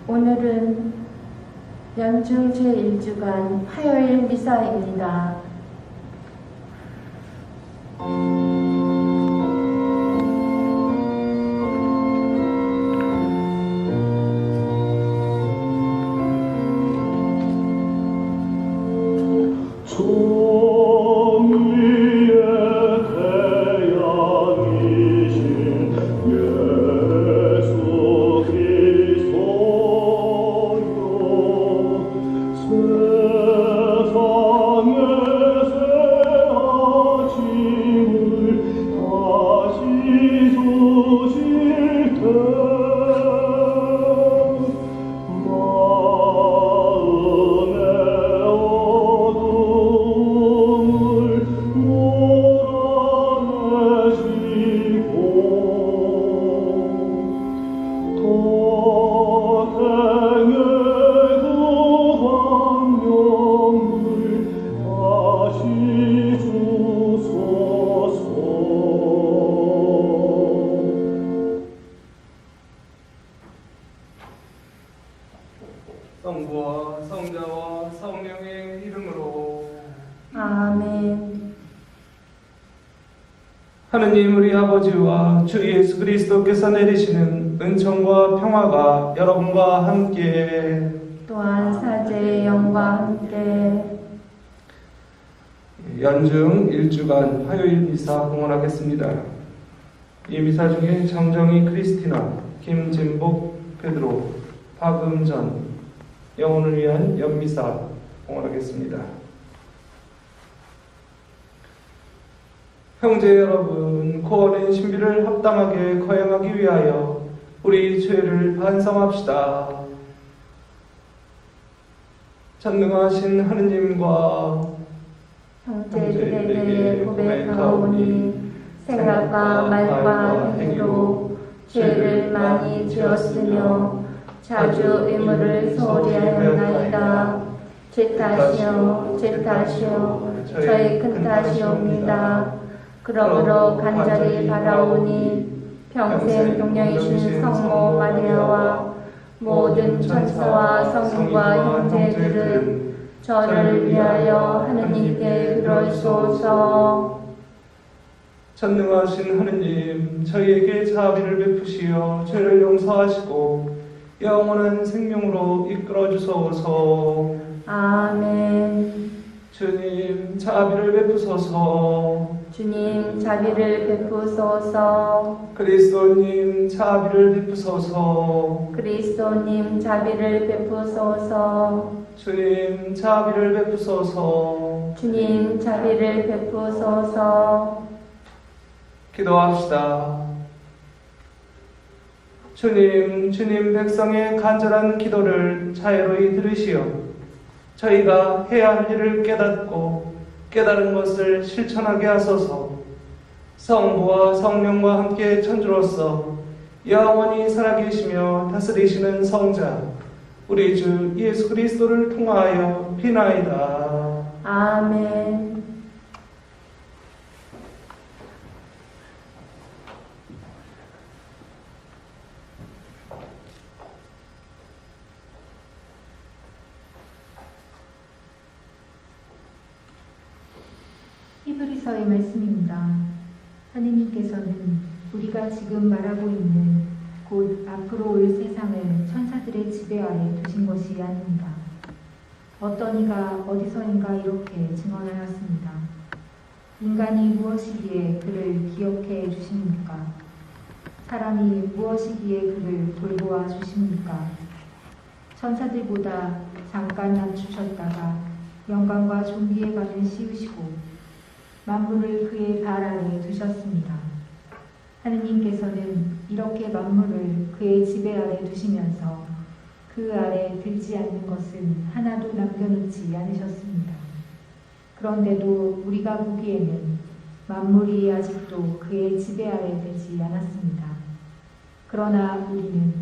오늘은 연중 제1주간 화요일 미사입니다. 성부와 성자와 성령의 이름으로 아멘. 하느님 우리 아버지와 주 예수 그리스도께서 내리시는 은총과 평화가 여러분과 함께 또한 사제의 영과 함께 연중 1주간 화요일 미사 봉헌하겠습니다. 이 미사 중에 정정희 크리스티나, 김진복 베드로, 박음전 영혼을 위한 연미사 봉헌하겠습니다. 형제 여러분, 구원의 신비를 합당하게 거행하기 위하여 우리 죄를 반성합시다. 전능하신 하느님과 형제들에게 고백하오니 생각과 말과 행위로 죄를 많이 지었으며 자주 의무를 소홀히 하였나이다. 제 탓이요 제 탓이요 저의 큰 탓이옵니다. 그러므로 간절히 바라오니 평생 동령이신 성모 마리아와 모든 천사와 성인과 형제들은 저를 위하여 하느님께 그러소서. 전능하신 하느님, 저희에게 자비를 베푸시어 죄를 용서하시고 영원한 생명으로 이끌어 주소서. 아멘. 주님, 자비를 베푸소서. 주님, 자비를 베푸소서. 그리스도님, 자비를 베푸소서. 그리스도님, 자비를 베푸소서. 주님, 자비를 베푸소서. 주님, 자비를 베푸소서. 기도합시다. 주님 백성의 간절한 기도를 자애로이 들으시어 저희가 해야 할 일을 깨닫고 깨달은 것을 실천하게 하소서. 성부와 성령과 함께 천주로서 영원히 살아계시며 다스리시는 성자 우리 주 예수 그리스도를 통하여 비나이다. 아멘. 히브리서의 말씀입니다. 하느님께서는 우리가 지금 말하고 있는 곧 앞으로 올 세상을 천사들의 지배 아래 두신 것이 아닙니다. 어떤 이가 어디서인가 이렇게 증언하였습니다. 인간이 무엇이기에 그를 기억해 주십니까? 사람이 무엇이기에 그를 돌보아 주십니까? 천사들보다 잠깐 낮추셨다가 영광과 존귀에 가는 씌우시고 만물을 그의 발 아래 두셨습니다. 하느님께서는 이렇게 만물을 그의 지배 아래 두시면서 그 아래 들지 않는 것은 하나도 남겨놓지 않으셨습니다. 그런데도 우리가 보기에는 만물이 아직도 그의 지배 아래 들지 않았습니다. 그러나 우리는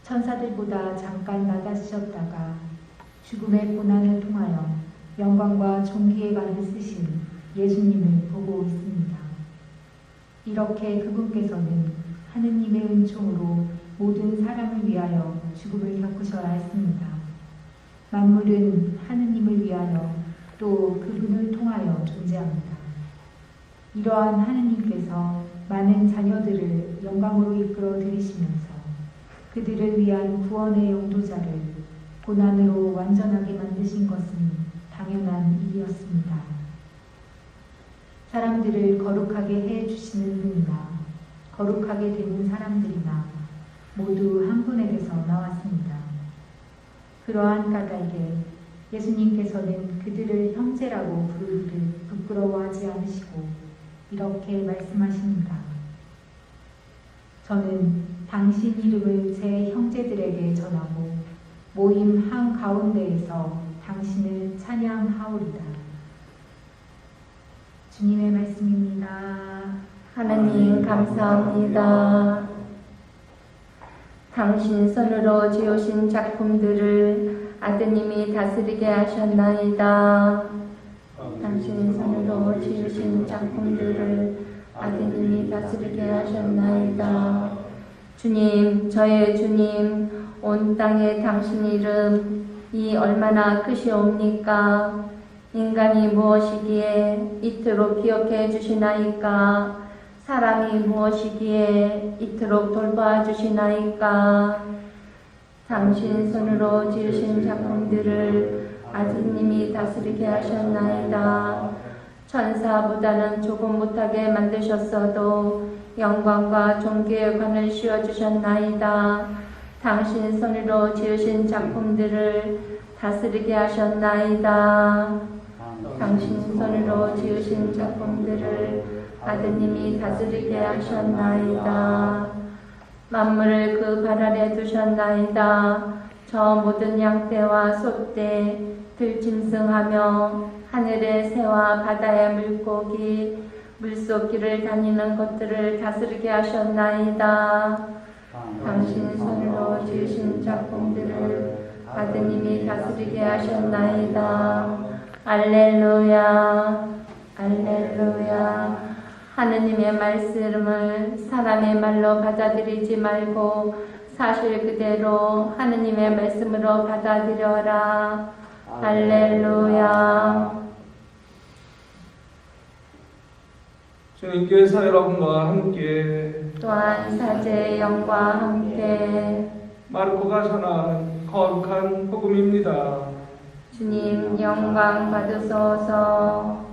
천사들보다 잠깐 낮아지셨다가 죽음의 고난을 통하여 영광과 존귀에 가는 쓰신 예수님을 보고 있습니다. 이렇게 그분께서는 하느님의 은총으로 모든 사람을 위하여 죽음을 겪으셔야 했습니다. 만물은 하느님을 위하여 또 그분을 통하여 존재합니다. 이러한 하느님께서 많은 자녀들을 영광으로 이끌어 들이시면서 그들을 위한 구원의 용도자를 고난으로 완전하게 만드신 것은 당연한 일이었습니다. 사람들을 거룩하게 해 주시는 분이나 거룩하게 되는 사람들이나 모두 한 분에게서 나왔습니다. 그러한 까닭에 예수님께서는 그들을 형제라고 부르기를 부끄러워하지 않으시고 이렇게 말씀하십니다. 저는 당신 이름을 제 형제들에게 전하고 모임 한가운데에서 당신을 찬양하오리다. 주님의 말씀입니다. 하나님 감사합니다. 당신 손으로 지으신 작품들을 아드님이 다스리게 하셨나이다. 당신 손으로 지으신 작품들을 아드님이 다스리게 하셨나이다. 주님, 저의 주님, 온 땅에 당신 이름이 얼마나 크시옵니까? 인간이 무엇이기에 이토록 기억해 주시나이까? 사람이 무엇이기에 이토록 돌봐 주시나이까? 당신 손으로 지으신 작품들을 아드님이 다스리게 하셨나이다. 천사보다는 조금 못하게 만드셨어도 영광과 존귀의 관을 씌워주셨나이다. 당신 손으로 지으신 작품들을 다스리게 하셨나이다. 당신 손으로 지으신 작품들을 아드님이 다스리게 하셨나이다. 만물을 그 발 아래 두셨나이다. 저 모든 양떼와 소떼, 들짐승하며 하늘의 새와 바다의 물고기, 물속 길을 다니는 것들을 다스리게 하셨나이다. 당신 손으로 지으신 작품들을 아드님이 다스리게 하셨나이다. 알렐루야, 알렐루야. 하느님의 말씀을 사람의 말로 받아들이지 말고 사실 그대로 하느님의 말씀으로 받아들여라. 할렐루야. 주님께서 여러분과 함께 또한 사제의 영과 함께 마르코가 전한 거룩한 복음입니다. 주님 영광 받으소서.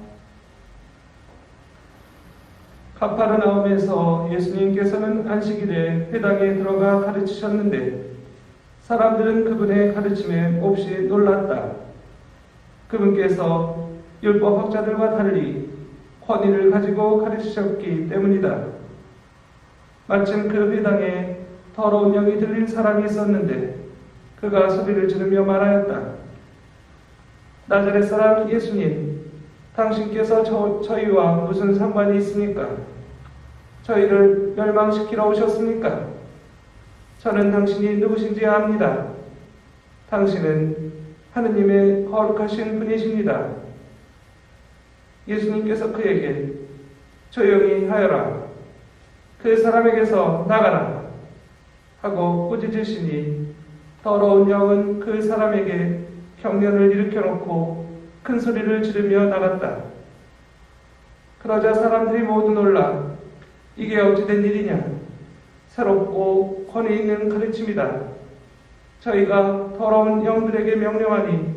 가파르나움에서 예수님께서는 안식일에 회당에 들어가 가르치셨는데 사람들은 그분의 가르침에 몹시 놀랐다. 그분께서 율법학자들과 달리 권위를 가지고 가르치셨기 때문이다. 마침 그 회당에 더러운 영이 들린 사람이 있었는데 그가 소리를 지르며 말하였다. 나자렛 사람 예수님, 당신께서 저희와 무슨 상관이 있습니까? 저희를 멸망시키러 오셨습니까? 저는 당신이 누구신지 압니다. 당신은 하느님의 거룩하신 분이십니다. 예수님께서 그에게 조용히 하여라. 그 사람에게서 나가라. 하고 꾸짖으시니 더러운 영은 그 사람에게 경련을 일으켜놓고 큰 소리를 지르며 나갔다. 그러자 사람들이 모두 놀라 이게 어찌된 일이냐? 새롭고 권위 있는 가르침이다. 저희가 더러운 영들에게 명령하니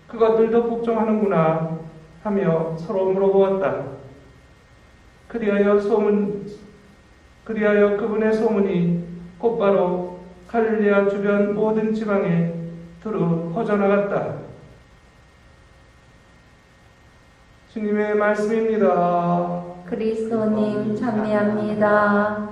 그것들도 복종하는구나 하며 서로 물어보았다. 그리하여 그분의 소문이 곧바로 갈릴리아 주변 모든 지방에 두루 퍼져나갔다. 주님의 말씀입니다. 그리스도님 찬미합니다.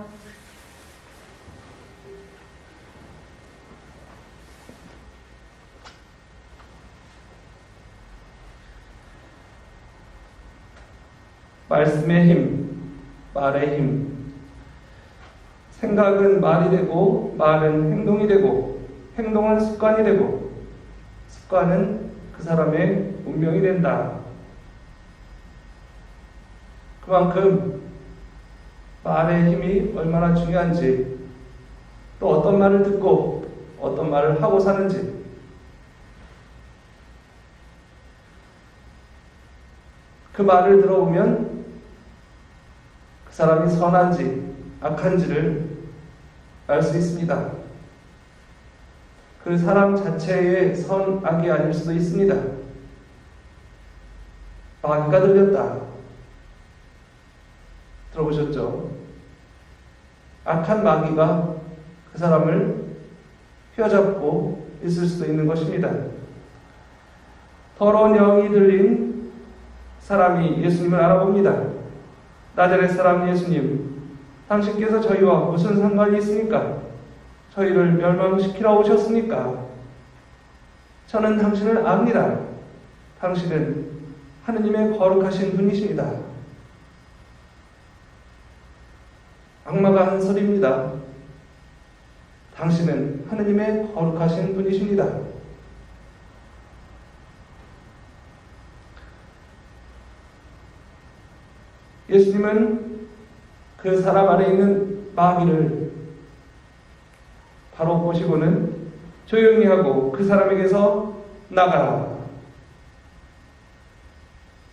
말씀의 힘, 말의 힘. 생각은 말이 되고, 말은 행동이 되고, 행동은 습관이 되고, 습관은 그 사람의 운명이 된다. 그만큼 말의 힘이 얼마나 중요한지, 또 어떤 말을 듣고 어떤 말을 하고 사는지, 그 말을 들어보면 그 사람이 선한지 악한지를 알 수 있습니다. 그 사람 자체의 선악이 아닐 수도 있습니다. 마귀가 들렸다. 들어보셨죠? 악한 마귀가 그 사람을 휘어잡고 있을 수도 있는 것입니다. 더러운 영이 들린 사람이 예수님을 알아봅니다. 나자렛 사람 예수님, 당신께서 저희와 무슨 상관이 있습니까? 저희를 멸망시키러 오셨습니까? 저는 당신을 압니다. 당신은 하느님의 거룩하신 분이십니다. 악마가 한 소리입니다. 당신은 하느님의 거룩하신 분이십니다. 예수님은 그 사람 안에 있는 마귀를 바로 보시고는 조용히 하고 그 사람에게서 나가라.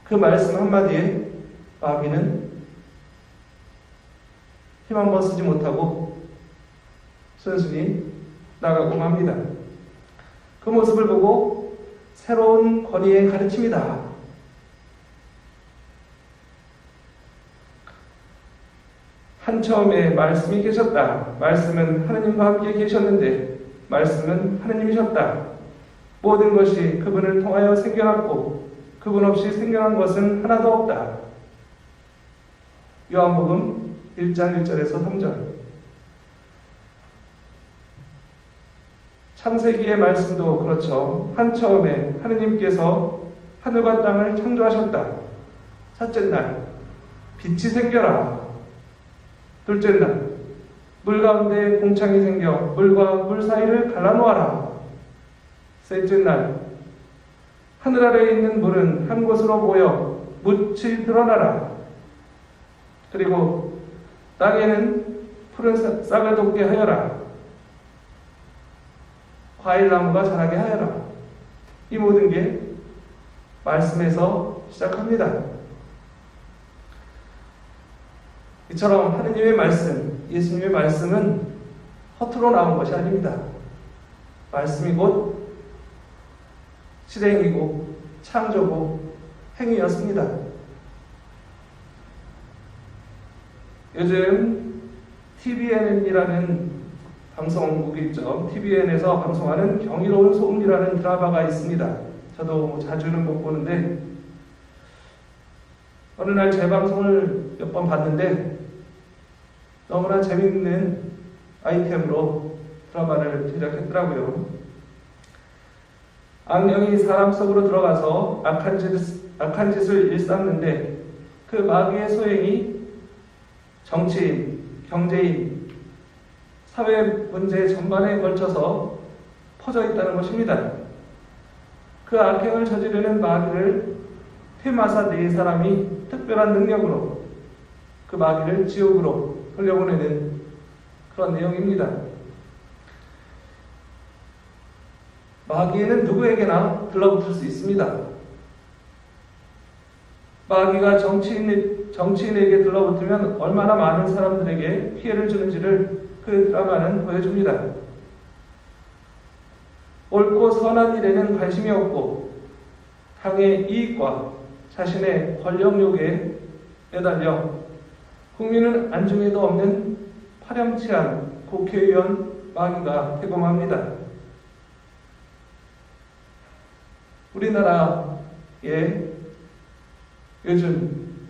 그 말씀 한마디에 마귀는 힘 한 번 쓰지 못하고 순순히 나가고 맙니다. 그 모습을 보고 새로운 권위의 가르침이다. 한 처음에 말씀이 계셨다. 말씀은 하느님과 함께 계셨는데 말씀은 하느님이셨다. 모든 것이 그분을 통하여 생겨났고 그분 없이 생겨난 것은 하나도 없다. 요한복음 1장 1절에서 3절. 창세기의 말씀도 그렇죠. 한 처음에 하느님께서 하늘과 땅을 창조하셨다. 첫째 날 빛이 생겨라. 둘째 날 물 가운데 공창이 생겨 물과 물 사이를 갈라놓아라. 셋째 날 하늘 아래에 있는 물은 한 곳으로 모여 묻이 드러나라. 그리고 땅에는 푸른 싹을 돋게 하여라. 과일나무가 자라게 하여라. 이 모든 게 말씀에서 시작합니다. 이처럼 하느님의 말씀, 예수님의 말씀은 허투루 나온 것이 아닙니다. 말씀이 곧 실행이고 창조고 행위였습니다. 요즘 TVN이라는 방송국이 있죠. TVN에서 방송하는 경이로운 소음이라는 드라마가 있습니다. 저도 자주는 못 보는데 어느 날 재방송을 몇 번 봤는데 너무나 재밌는 아이템으로 드라마를 제작했더라고요. 악령이 사람 속으로 들어가서 악한 짓을 일삼는데 그 마귀의 소행이 정치인, 경제인, 사회 문제 전반에 걸쳐서 퍼져 있다는 것입니다. 그 악행을 저지르는 마귀를 퇴마사 네 사람이 특별한 능력으로 그 마귀를 지옥으로 돌려보내는 그런 내용입니다. 마귀에는 누구에게나 들러붙을 수 있습니다. 마귀가 정치인에게 들러붙으면 얼마나 많은 사람들에게 피해를 주는지를 그 드라마는 보여줍니다. 옳고 선한 일에는 관심이 없고 당의 이익과 자신의 권력욕에 매달려 국민은 안중에도 없는 파렴치한 국회의원 마귀가 대범합니다. 우리나라의 요즘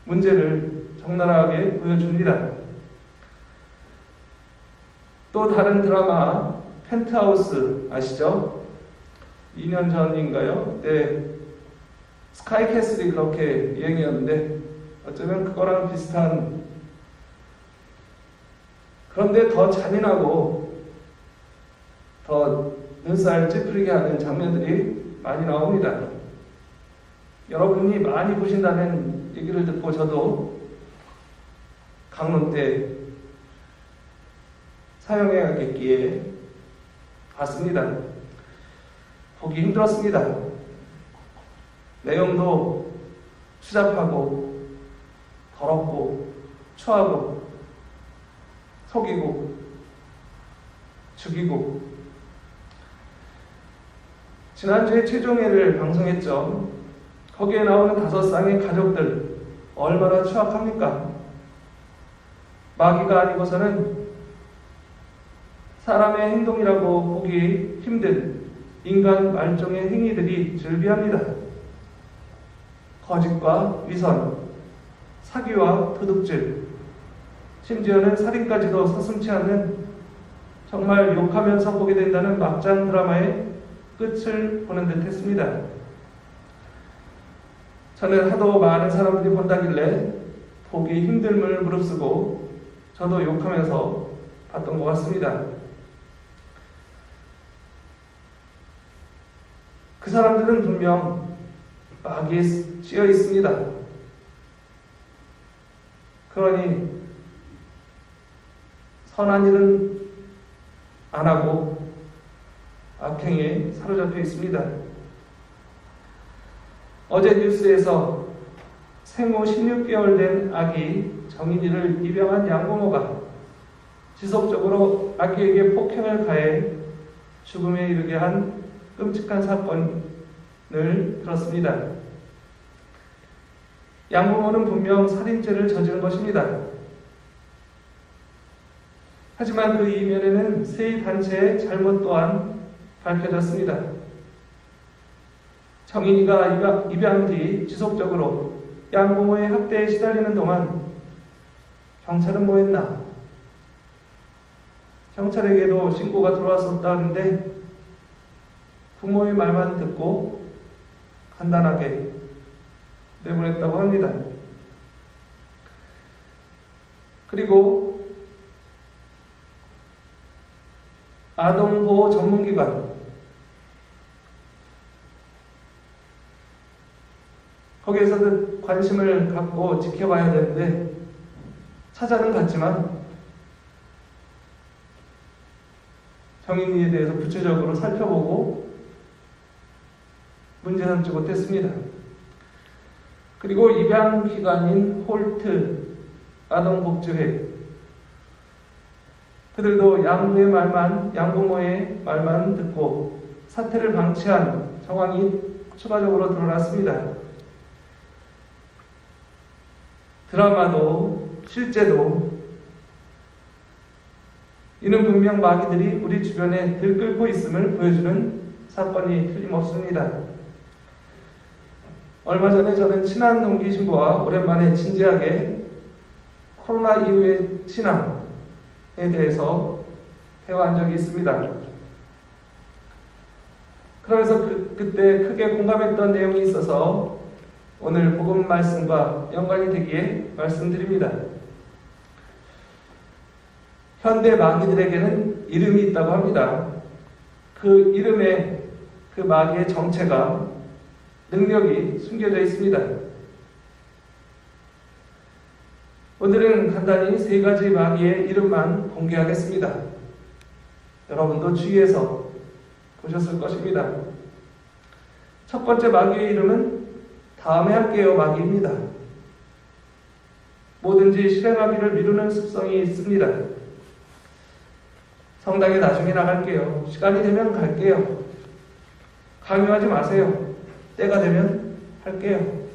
문제를 적나라하게 보여줍니다. 또 다른 드라마 펜트하우스 아시죠? 2년 전인가요? 네, 스카이캐슬이 그렇게 유행이었는데 어쩌면 그거랑 비슷한, 그런데 더 잔인하고 더 눈살 찌푸리게 하는 장면들이 많이 나옵니다. 여러분이 많이 보신다는 얘기를 듣고 저도 강론 때 사용해야겠기에 봤습니다. 보기 힘들었습니다. 내용도 추잡하고 더럽고 추하고 속이고 죽이고. 지난주에 최종회를 방송했죠. 거기에 나오는 5쌍의 가족들 얼마나 추악합니까? 마귀가 아니고서는 사람의 행동이라고 보기 힘든 인간 말종의 행위들이 즐비합니다. 거짓과 위선, 사기와 도둑질, 심지어는 살인까지도 서슴지 않는 정말 욕하면서 보게 된다는 막장 드라마의 끝을 보는 듯 했습니다. 저는 하도 많은 사람들이 본다길래 보기 힘듦을 무릅쓰고 저도 욕하면서 봤던 것 같습니다. 그 사람들은 분명 마귀에 씌여 있습니다. 그러니 선한 일은 안 하고 악행에 사로잡혀 있습니다. 어제 뉴스에서 생후 16개월 된 아기 정인이를 입양한 양부모가 지속적으로 아기에게 폭행을 가해 죽음에 이르게 한 끔찍한 사건을 들었습니다. 양부모는 분명 살인죄를 저지른 것입니다. 하지만 그 이면에는 세 단체의 잘못 또한 밝혀졌습니다. 정인이가 입양 뒤 지속적으로 양부모의 학대에 시달리는 동안 경찰은 뭐 했나? 경찰에게도 신고가 들어왔었다는데 부모의 말만 듣고 간단하게 내보냈다고 합니다. 그리고 아동보호 전문기관, 거기에서도 관심을 갖고 지켜봐야 되는데 찾아는 갔지만 정인이에 대해서 구체적으로 살펴보고 문제 삼지 못했습니다. 그리고 입양기관인 홀트 아동복지회, 그들도 양부의 말만, 양부모의 말만 듣고 사태를 방치한 정황이 추가적으로 드러났습니다. 드라마도 실제도 이는 분명 마귀들이 우리 주변에 들끓고 있음을 보여주는 사건이 틀림없습니다. 얼마 전에 저는 친한 동기 신부와 오랜만에 진지하게 코로나 이후의 신앙에 대해서 대화한 적이 있습니다. 그러면서 그때 크게 공감했던 내용이 있어서 오늘 복음 말씀과 연관이 되기에 말씀드립니다. 현대 마귀들에게는 이름이 있다고 합니다. 그 이름에 그 마귀의 정체가, 능력이 숨겨져 있습니다. 오늘은 간단히 3가지 마귀의 이름만 공개하겠습니다. 여러분도 주위에서 보셨을 것입니다. 첫 번째 마귀의 이름은 다음에 할게요 마귀입니다. 뭐든지 실행하기를 미루는 습성이 있습니다. 성당에 나중에 나갈게요. 시간이 되면 갈게요. 강요하지 마세요. 때가 되면 할게요.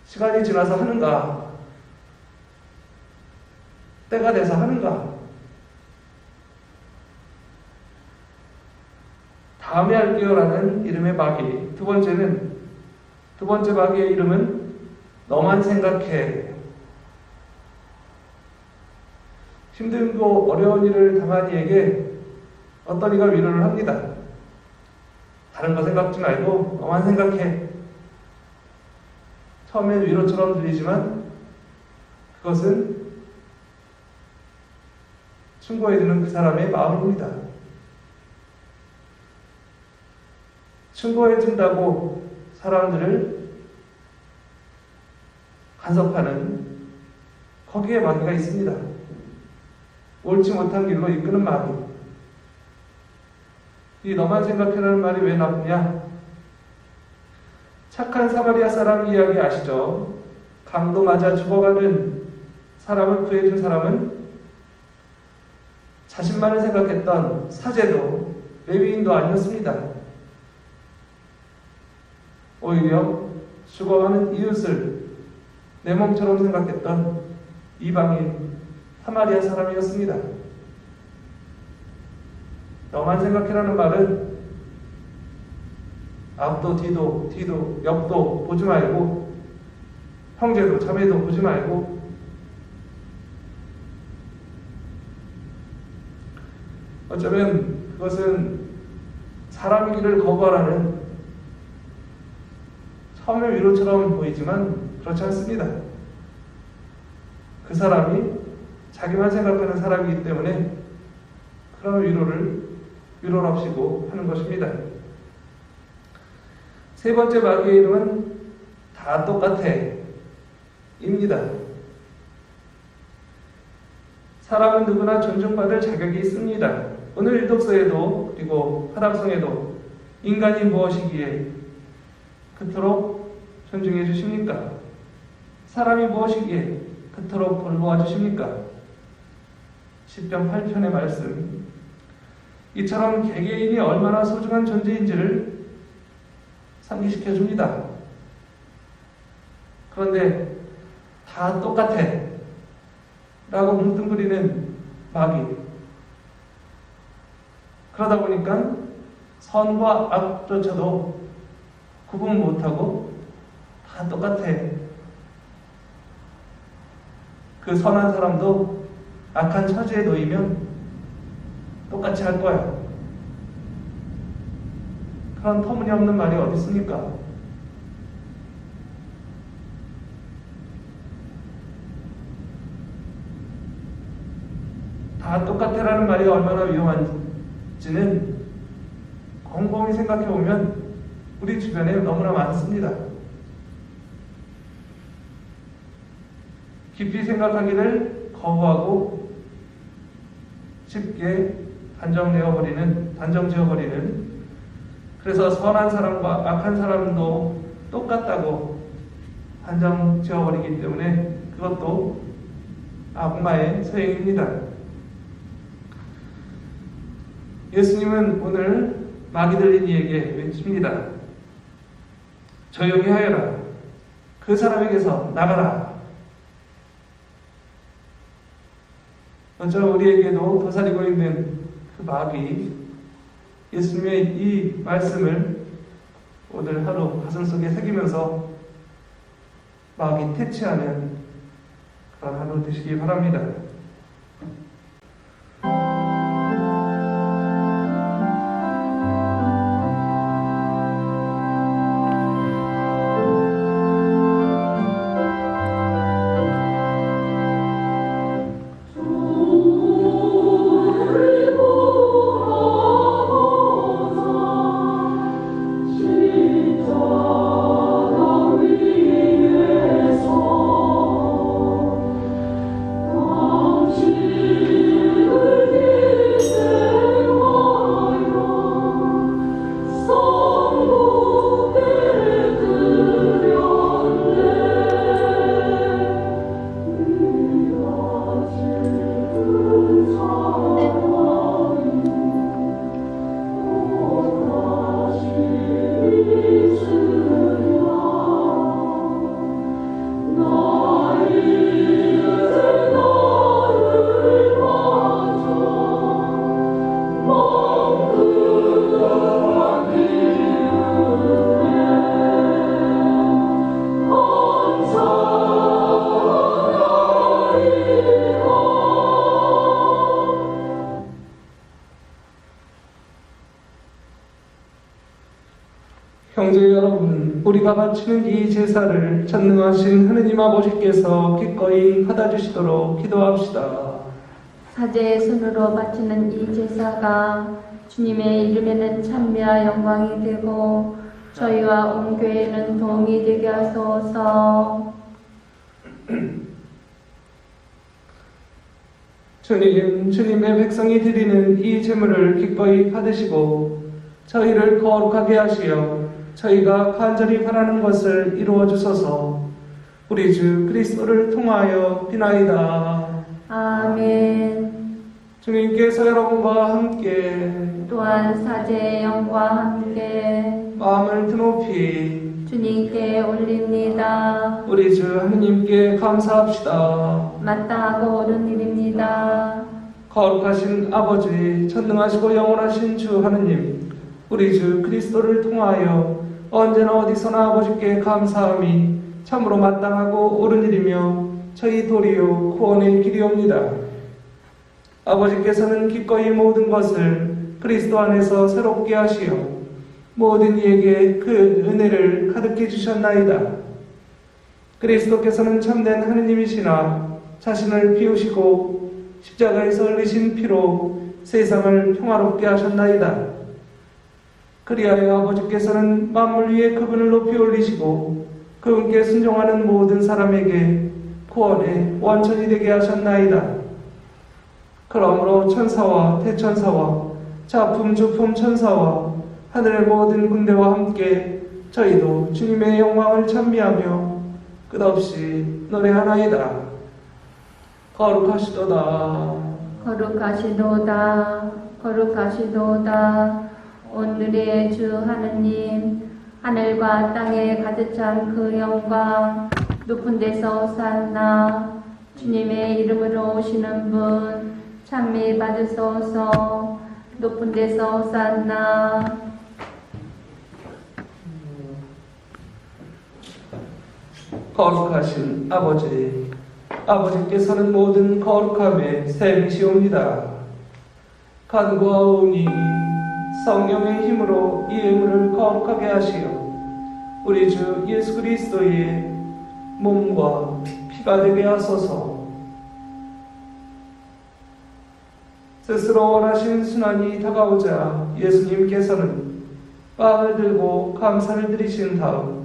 시간이 지나서 하는가? 때가 돼서 하는가? 다음에 할게요라는 이름의 마귀. 두 번째 마귀의 이름은 너만 생각해. 힘들고 어려운 일을 당한 이에게 어떤 이가 위로를 합니다. 다른 거 생각지 말고 너만 생각해. 처음엔 위로처럼 들리지만 그것은 충고해주는 그 사람의 마음입니다. 충고해준다고 사람들을 간섭하는, 거기에 마귀가 있습니다. 옳지 못한 길로 이끄는 마귀. 이 너만 생각해라는 말이 왜 나쁘냐? 착한 사마리아 사람 이야기 아시죠? 강도 맞아 죽어가는 사람을 구해준 사람은 자신만을 생각했던 사제도 레위인도 아니었습니다. 오히려 죽어가는 이웃을 내 몸처럼 생각했던 이방인 사마리아 사람이었습니다. 너만 생각해라는 말은 앞도 뒤도 옆도 보지 말고 형제도 자매도 보지 말고 어쩌면 그것은 사람의 길을 거부하라는 처음의 위로처럼 보이지만 그렇지 않습니다. 그 사람이 자기만 생각하는 사람이기 때문에 그런 위로랍시고 하는 것입니다. 세 번째 마귀의 이름은 다 똑같아 입니다. 사람은 누구나 존중받을 자격이 있습니다. 오늘 일독서에도 그리고 하답성에도 인간이 무엇이기에 그토록 존중해 주십니까? 사람이 무엇이기에 그토록 돌보아 주십니까? 시편 8편의 말씀, 이처럼 개개인이 얼마나 소중한 존재인지를 상기시켜 줍니다. 그런데 다 똑같아 라고 뭉뚱그리는 마귀. 그러다 보니까 선과 악조차도 구분 못하고 다 똑같아. 그 선한 사람도 악한 처지에 놓이면 똑같이 할 거야. 그런 터무니없는 말이 어디 있습니까? 다 똑같아라는 말이 얼마나 위험한지는 곰곰이 생각해보면 우리 주변에 너무나 많습니다. 깊이 생각하기를 거부하고 쉽게 단정지어버리는, 그래서 선한 사람과 악한 사람도 똑같다고 단정지어버리기 때문에 그것도 악마의 소행입니다. 예수님은 오늘 마귀 들린 이에게 외칩니다. 조용히 하여라. 그 사람에게서 나가라. 먼저 우리에게도 도사리고 있는 그 마귀, 예수님의 이 말씀을 오늘 하루 가슴속에 새기면서 마귀 퇴치하는 그런 하루 되시기 바랍니다. 형제 여러분, 우리가 바치는 이 제사를 전능하신 하느님 아버지께서 기꺼이 받아주시도록 기도합시다. 사제의 손으로 바치는 이 제사가 주님의 이름에는 찬미와 영광이 되고 저희와 온 교회는 도움이 되게 하소서. 주님, 주님의 백성이 드리는 이 제물을 기꺼이 받으시고 저희를 거룩하게 하시어 저희가 간절히 바라는 것을 이루어 주소서. 우리 주 그리스도를 통하여 비나이다. 아멘. 주님께서 여러분과 함께 또한 사제의 영과 함께 마음을 드높이 주님께 올립니다. 우리 주 하느님께 감사합시다. 마땅하고 옳은 일입니다. 거룩하신 아버지, 전능하시고 영원하신 주 하느님, 우리 주 그리스도를 통하여 언제나 어디서나 아버지께 감사함이 참으로 마땅하고 옳은 일이며 저희 도리요 구원의 길이옵니다. 아버지께서는 기꺼이 모든 것을 그리스도 안에서 새롭게 하시어 모든 이에게 그 은혜를 가득히 주셨나이다. 그리스도께서는 참된 하느님이시나 자신을 비우시고 십자가에서 흘리신 피로 세상을 평화롭게 하셨나이다. 그리하여 아버지께서는 만물 위에 그분을 높이 올리시고 그분께 순종하는 모든 사람에게 구원의 원천이 되게 하셨나이다. 그러므로 천사와 대천사와 자품 주품 천사와 하늘의 모든 군대와 함께 저희도 주님의 영광을 찬미하며 끝없이 노래하나이다. 거룩하시도다. 거룩하시도다. 거룩하시도다. 오늘의 주 하느님, 하늘과 땅에 가득 찬 그 영광, 높은 데서 오산나. 주님의 이름으로 오시는 분 찬미 받으소서. 높은 데서 오산나. 거룩하신 아버지, 아버지께서는 모든 거룩함에 샘이시옵니다. 간구하오니 성령의 힘으로 이 예물을 거룩하게 하시어 우리 주 예수 그리스도의 몸과 피가 되게 하소서. 스스로 원하신 순환이 다가오자 예수님께서는 빵을 들고 감사를 드리신 다음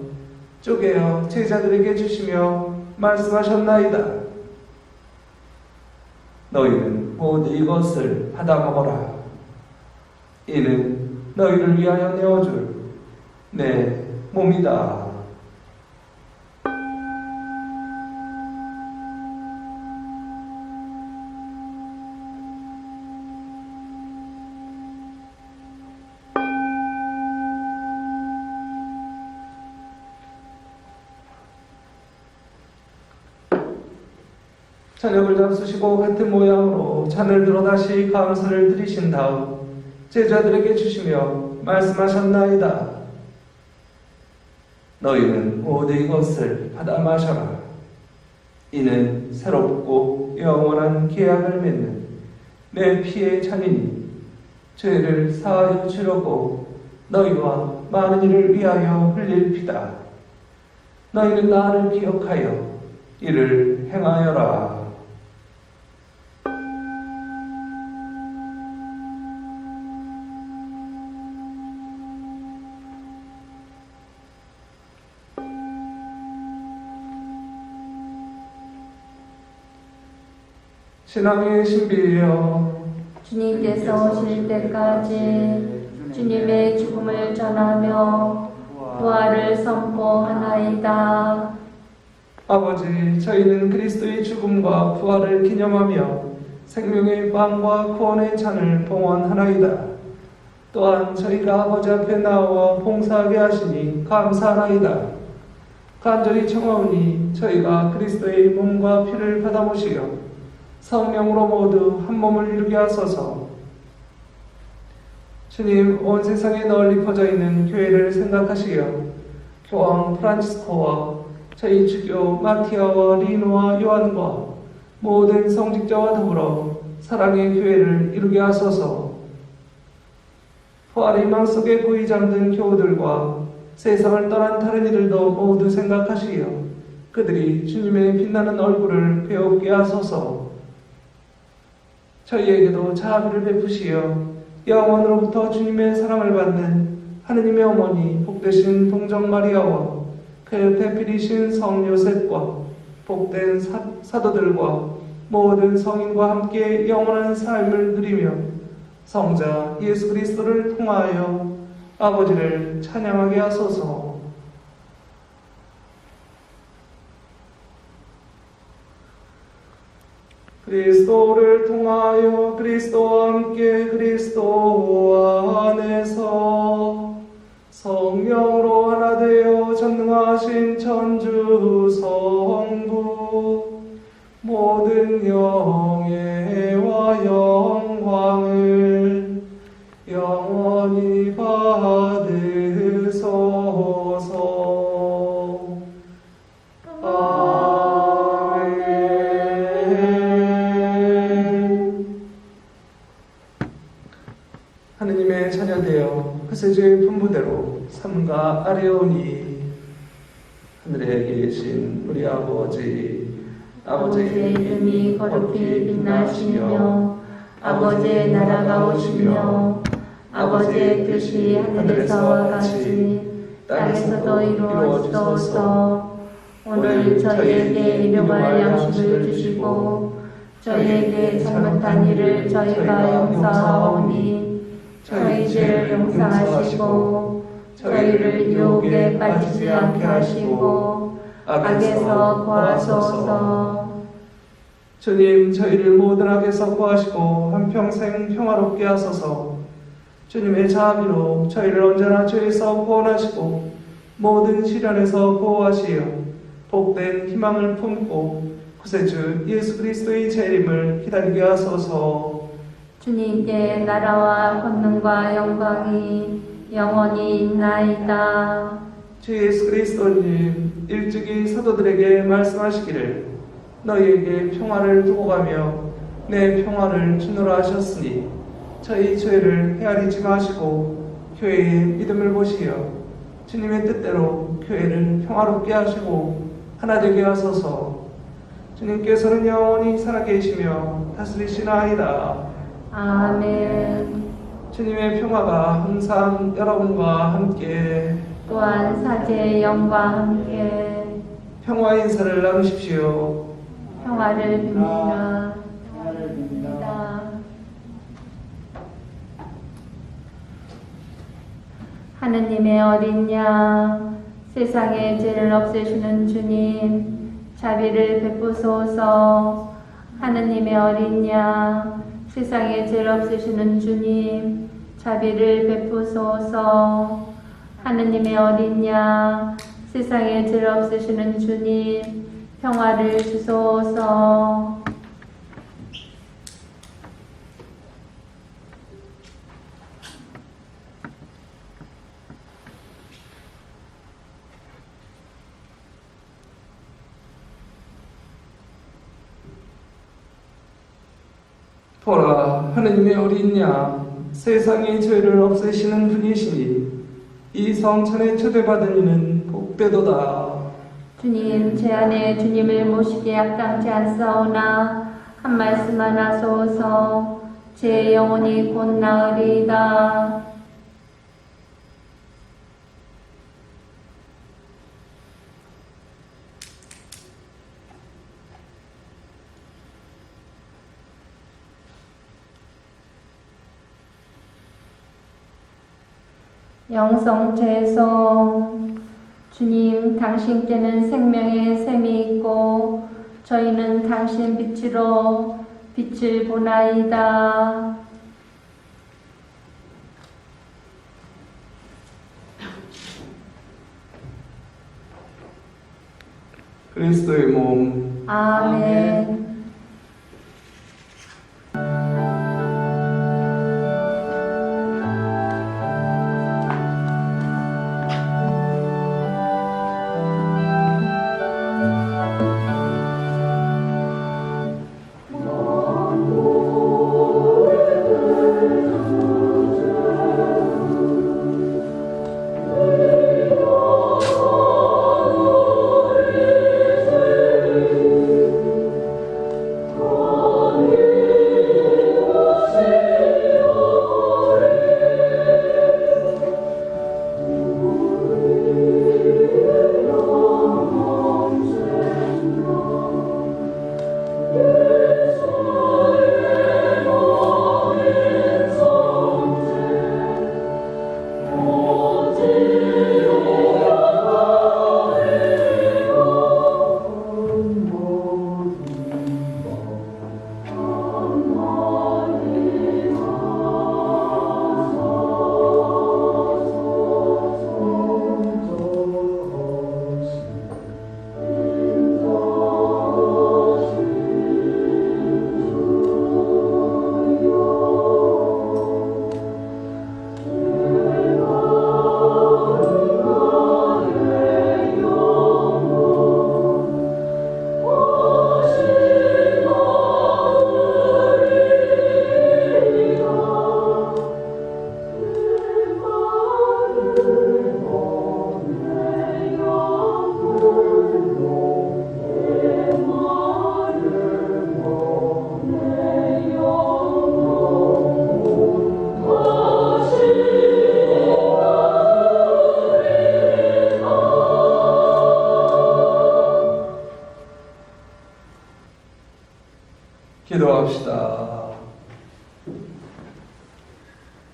쪼개어 제자들에게 주시며 말씀하셨나이다. 너희는 모두 이것을 받아 먹어라. 이는 너희를 위하여 내어줄 내 몸이다. 저녁을 잡수시고 같은 모양으로 잔을 들어 다시 감사를 드리신 다음 제자들에게 주시며 말씀하셨나이다. 너희는 모두 이것을 받아 마셔라. 이는 새롭고 영원한 계약을 맺는 내 피의 잔이니 죄를 사하여 주려고 너희와 많은 이를 위하여 흘릴 피다. 너희는 나를 기억하여 이를 행하여라. 신앙의 신비여, 주님께서 오실 때까지 주님의 죽음을 전하며 부활을 선포하나이다. 아버지, 저희는 그리스도의 죽음과 부활을 기념하며 생명의 빵과 구원의 잔을 봉헌하나이다. 또한 저희가 아버지 앞에 나와 봉사하게 하시니 감사하나이다. 간절히 청하오니 저희가 그리스도의 몸과 피를 받아 모시려 성령으로 모두 한 몸을 이루게 하소서. 주님, 온 세상에 널리 퍼져 있는 교회를 생각하시어 교황 프란치스코와 저희 주교 마티아와 리노와 요한과 모든 성직자와 더불어 사랑의 교회를 이루게 하소서. 부활의 희망 속에 고이 잠든 교우들과 세상을 떠난 다른 이들도 모두 생각하시어 그들이 주님의 빛나는 얼굴을 배우게 하소서. 저희에게도 자비를 베푸시어 영원으로부터 주님의 사랑을 받는 하느님의 어머니 복되신 동정 마리아와 그 배필이신 성 요셉과 복된 사도들과 모든 성인과 함께 영원한 삶을 누리며 성자 예수 그리스도를 통하여 아버지를 찬양하게 하소서. 그리스도를 통하여 그리스도와 함께 그리스도 안에서 성령으로 하나 되어 전능하신 천주 성부 모든 영예와 영광을 영원히 받으소서. 아멘. 하느님의 자녀되어 흑세주의 분부대로 삼가 아뢰오니 하늘에 계신 우리 아버지의 이름이 거룩히 빛나시며 아버지의 나라가 오시며 아버지의 뜻이 하늘에서와 같이 땅에서도 이루어지소서. 오늘 저희에게 일용할 양식을 주시고 저희에게 잘못한 일을 저희가 용서하오니 저희 죄를 용서하시고 저희를 유혹에 빠지지 않게 하시고 악에서 구하소서. 주님, 저희를 모든 악에서 구하시고 한평생 평화롭게 하소서. 주님의 자비로 저희를 언제나 죄에서 구원하시고 모든 시련에서 보호하시어 복된 희망을 품고 구세주 예수 그리스도의 재림을 기다리게 하소서. 주님께 나라와 권능과 영광이 영원히 있나이다. 주 예수 그리스도님, 일찍이 사도들에게 말씀하시기를 너희에게 평화를 두고 가며 내 평화를 주노라 하셨으니 저희 죄를 헤아리지 마시고 교회의 믿음을 보시어 주님의 뜻대로 교회를 평화롭게 하시고 하나 되게 하소서. 주님께서는 영원히 살아계시며 다스리시나이다. 아멘. 주님의 평화가 항상 여러분과 함께 또한 사제의 영과 함께 평화의 인사를 나누십시오. 평화를 빕니다. 하느님의 어린 양, 세상의 죄를 없애시는 주님, 자비를 베푸소서. 하느님의 어린 양, 세상의 죄를 없애시는 주님, 자비를 베푸소서. 하느님의 어린 양, 세상의 죄를 없애시는 주님, 평화를 주소서. 보라, 하느님의 어린 양, 세상의 죄를 없애시는 분이시니 이 성천에 초대받은 이는 복되도다. 주님, 제 안에 주님을 모시기에 합당치 않사오나 한 말씀만 하소서. 제 영혼이 곧 나으리이다. 영성 죄송. 주님, 당신께는 생명의 샘이 있고 저희는 당신 빛으로 빛을 보나이다. 그리스도의 몸. 아멘. 기도합시다.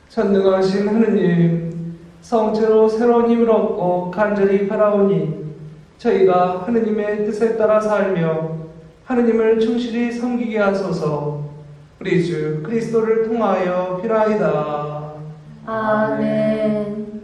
전능하신 하느님, 성체로 새로운 힘을 얻고 간절히 바라오니 저희가 하느님의 뜻에 따라 살며 하느님을 충실히 섬기게 하소서. 우리 주 그리스도를 통하여 비나이다. 아멘.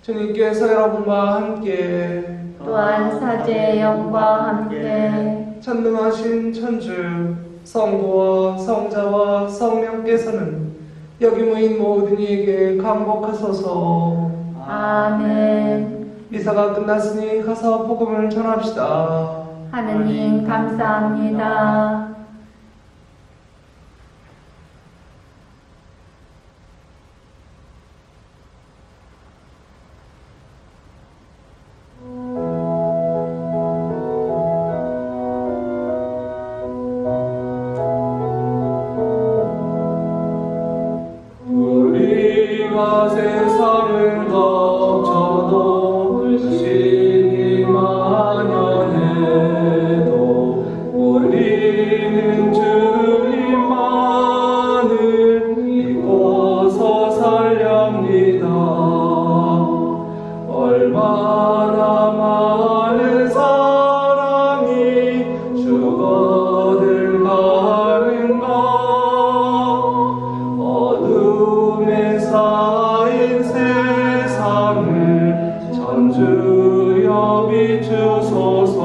주님께서 여러분과 함께 또한 사제의 영과 함께 전능하신 천주 성부와 성자와 성령께서는 여기 모인 모든 이에게 강복하소서. 아멘. 미사가 끝났으니 가서 복음을 전합시다. 하느님 감사합니다. 우리가 세상을 덮쳐도 신이 만연해도 우리는 주님만을 믿고서 살렵니다. 얼마나 많은 사랑이 죽어들 가는가. 어둠에 쌓인 세상을 전주여 비추소서.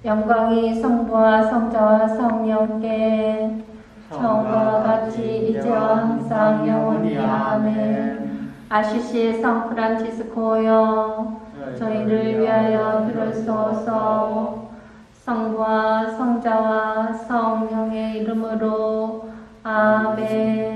영광이 성부와 성자와 성령께 처음과 같이 이제와 항상 영원히 아멘. 아시시의 성 프란치스코여 저희를 위하여 빌어주소서. 성부와 성자와 성령의 이름으로 아멘.